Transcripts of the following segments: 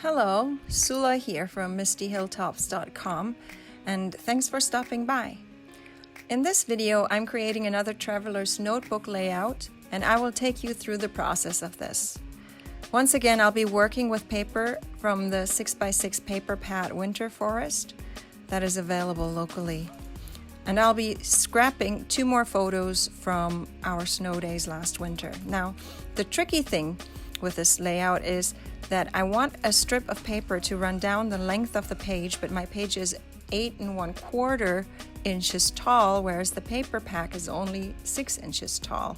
Hello, Sula here from mistyhilltops.com, and thanks for stopping by. In this video, I'm creating another traveler's notebook layout, and I will take you through the process of this. Once again, I'll be working with paper from the 6x6 paper pad Winter Forest that is available locally. And I'll be scrapping 2 more photos from our snow days last winter. Now, the tricky thing with this layout is that I want a strip of paper to run down the length of the page, but my page is 8 1/4 inches tall, whereas the paper pack is only 6 inches tall.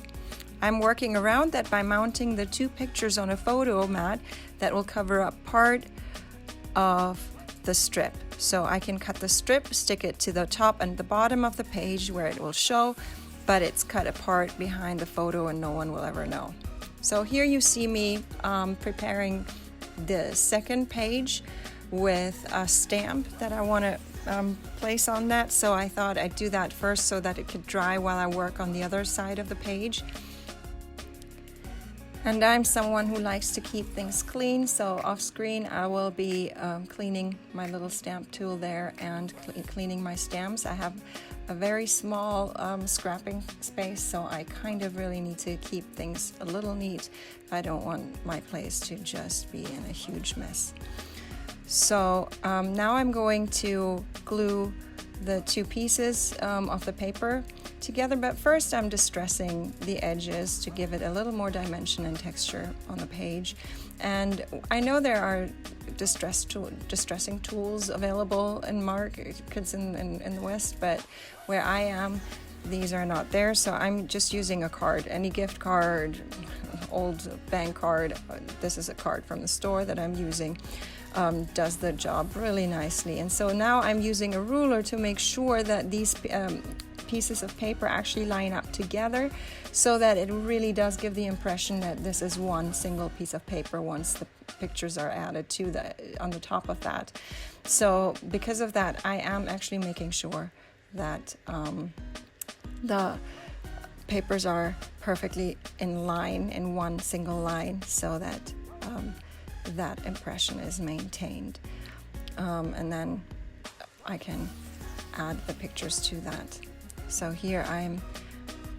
I'm working around that by mounting the 2 pictures on a photo mat that will cover up part of the strip. So I can cut the strip, stick it to the top and the bottom of the page where it will show, but it's cut apart behind the photo and no one will ever know. So here you see me preparing the second page with a stamp that I want to place on that. So I thought I'd do that first so that it could dry while I work on the other side of the page. And I'm someone who likes to keep things clean, so off screen I will be cleaning my little stamp tool there and cleaning my stamps. I have a very small scrapping space, so I kind of really need to keep things a little neat. I don't want my place to just be in a huge mess. So now I'm going to glue the 2 pieces of the paper together, but first I'm distressing the edges to give it a little more dimension and texture on the page. And I know there are distressing tools available in markets in the West, but where I am, these are not there, so I'm just using a card, any gift card, old bank card. This is a card from the store that I'm using. Does the job really nicely. And so now I'm using a ruler to make sure that these pieces of paper actually line up together so that it really does give the impression that this is one single piece of paper once the pictures are added to on the top of that. So because of that, I am actually making sure that the papers are perfectly in line, in one single line, so that that impression is maintained. And then I can add the pictures to that. So here I'm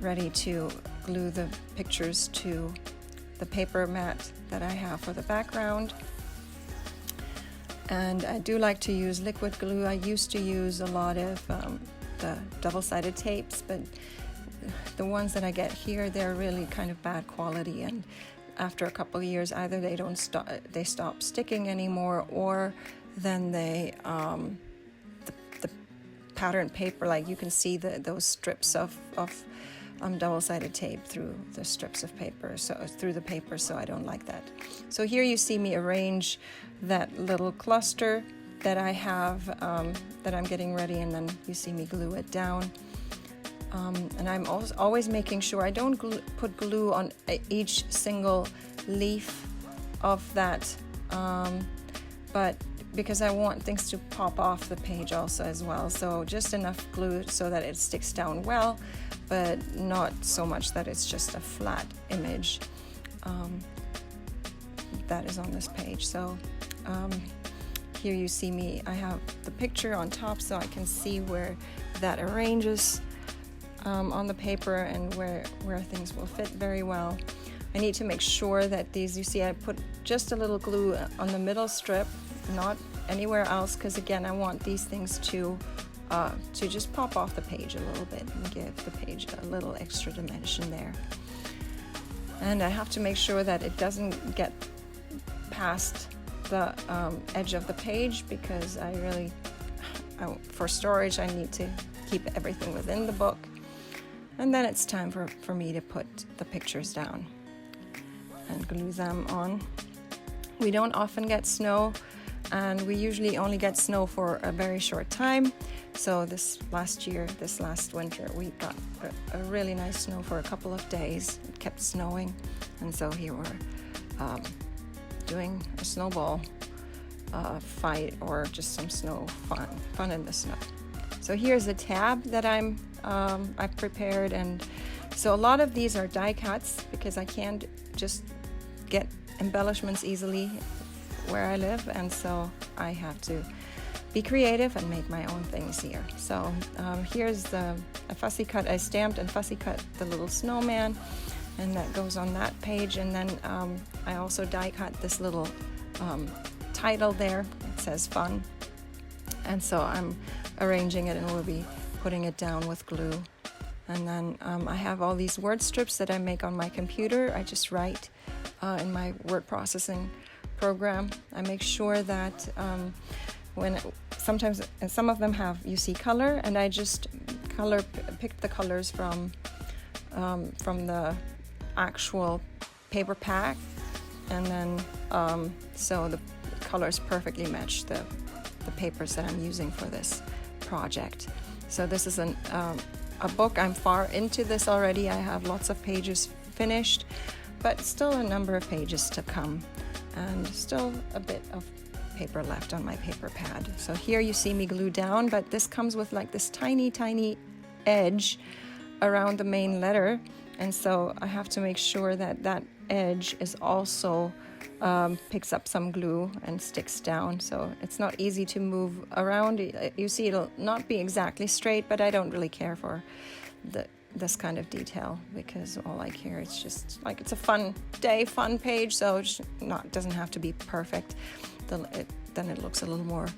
ready to glue the pictures to the paper mat that I have for the background. And I do like to use liquid glue. I used to use a lot of the double-sided tapes, but the ones that I get here, they're really kind of bad quality, and after a couple of years, either they stop sticking anymore, or then the patterned paper, like you can see those strips of double-sided tape through the strips of paper, so through the paper, so I don't like that. So here you see me arrange that little cluster that I have that I'm getting ready, and then you see me glue it down. And I'm always making sure I don't put glue on each single leaf of that, but because I want things to pop off the page also as well. So just enough glue so that it sticks down well, but not so much that it's just a flat image that is on this page. So here you see me, I have the picture on top so I can see where that arranges on the paper and where things will fit very well. I need to make sure that these, you see I put just a little glue on the middle strip, not anywhere else, because again I want these things to just pop off the page a little bit and give the page a little extra dimension there. And I have to make sure that it doesn't get past the edge of the page, because for storage I need to keep everything within the book. And then it's time for me to put the pictures down and glue them on. We don't often get snow, and we usually only get snow for a very short time. So this last winter, we got a really nice snow for a couple of days. It kept snowing, and so here we're doing a snowball fight, or just some snow fun in the snow. So here's a tab that I've prepared, and so a lot of these are die cuts because I can't just get embellishments easily where I live, and so I have to be creative and make my own things here. So here's a fussy cut. I stamped and fussy cut the little snowman, and that goes on that page. And then I also die cut this little title there. It says fun, and so I'm arranging it, and we'll be putting it down with glue. And then I have all these word strips that I make on my computer. I just write in my word processing program. I make sure that sometimes, and some of them have, you see, color, and I just pick the colors from the actual paper pack, and then so the colors perfectly match the papers that I'm using for this project. So this is a book. I'm far into this already. I have lots of pages finished, but still a number of pages to come, and still a bit of paper left on my paper pad. So here you see me glue down, but this comes with like this tiny edge around the main letter, and so I have to make sure that that edge is also picks up some glue and sticks down, so it's not easy to move around. You see, it'll not be exactly straight, but I don't really care for this kind of detail, because all I care, it's just like, it's a fun day, fun page, so it doesn't have to be perfect. Then it looks a little more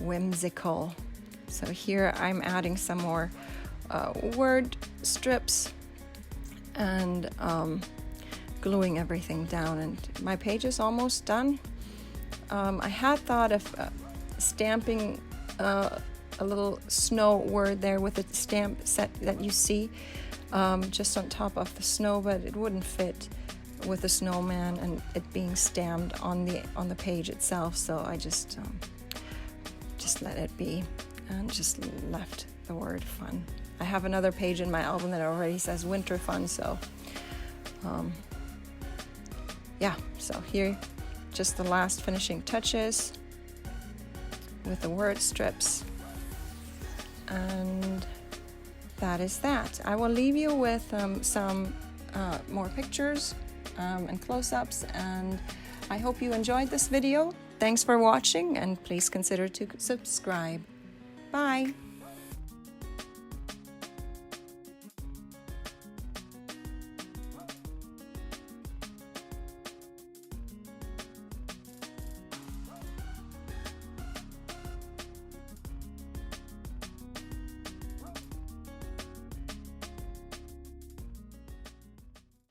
whimsical. So here I'm adding some more word strips and gluing everything down, and my page is almost done. I had thought of stamping a little snow word there with the stamp set that you see just on top of the snow, but it wouldn't fit with the snowman and it being stamped on the page itself, so I just let it be and just left the word fun. I have another page in my album that already says winter fun, so yeah, so here just the last finishing touches with the word strips, and that is that. I will leave you with some more pictures and close-ups, and I hope you enjoyed this video. Thanks for watching, and please consider to subscribe. Bye.